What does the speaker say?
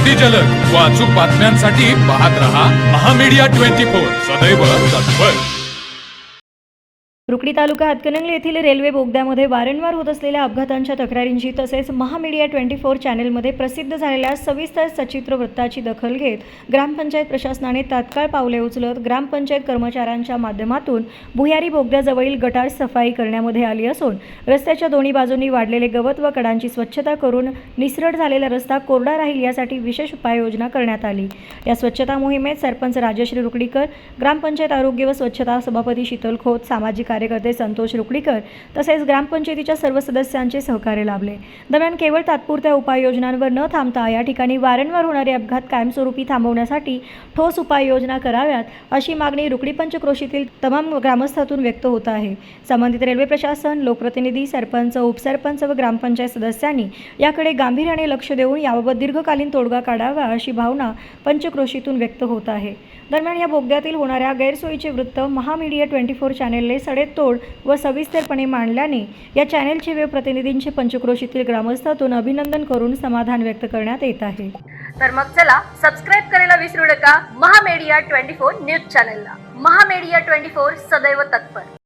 अगदी जलद व अचूक बातम्यांसाठी पाहत रहा महामीडिया 24 सदैव तत्पर। रुकडी तालुका हातकणंगले येथील रेल्वे बोगद्यामध्ये वारंवार होत असलेल्या अपघातांच्या तक्रारींची तसेच महामीडिया 24 चॅनलमध्ये प्रसिद्ध झालेल्या सविस्तर सचित्र वृत्ताची दखल घेत ग्रामपंचायत प्रशासनाने तात्काळ पावले उचलत ग्रामपंचायत कर्मचाऱ्यांच्या माध्यमातून भुयारी बोगद्याजवळील गटार सफाई करण्यामध्ये आली असून रस्त्याच्या दोन्ही बाजूंनी वाढलेले गवत व कडांची स्वच्छता करून निसरड झालेला रस्ता कोरडा राहील यासाठी विशेष उपाययोजना करण्यात आली। या स्वच्छता मोहिमेत सरपंच राजश्री रुकडीकर, ग्रामपंचायत आरोग्य व स्वच्छता सभापती शीतल खोत, सामाजिक कार्यकर्ते संतोष रुकडीकर तसेच ग्रामपंचायतीच्या सर्व सदस्यांचे सहकार्य लाभले। दरम्यान केवळ तात्पुरत्या उपाययोजनांवर न थांबता या ठिकाणी वारंवार होणारे अपघात कायमस्वरूपी थांबवण्यासाठी ठोस उपाययोजना कराव्यात अशी मागणी रुकडी पंचक्रोशीतील तमाम ग्रामस्थातून व्यक्त होत आहे। संबंधित रेल्वे प्रशासन, लोकप्रतिनिधी, सरपंच, उपसरपंच व ग्रामपंचायत सदस्यांनी याकडे गांभीर्याने लक्ष देऊन याबाबत दीर्घकालीन तोडगा काढावा अशी भावना पंचक्रोशीतून व्यक्त होत आहे। दरम्यान या बोगद्यातील होणाऱ्या गैरसोयीचे वृत्त महामीडिया 24 चॅनेलने सडेतोड व सविस्तरपणे मांडल्याने या चॅनेलचे व प्रतिनिधींचे पंचक्रोशीतील ग्रामस्थातून अभिनंदन करून समाधान व्यक्त करण्यात येत आहे। तर मग चला सबस्क्राईब करायला विसरू नका महामीडिया 24 न्यूज चॅनलला। महामीडिया 24 सदैव तत्पर।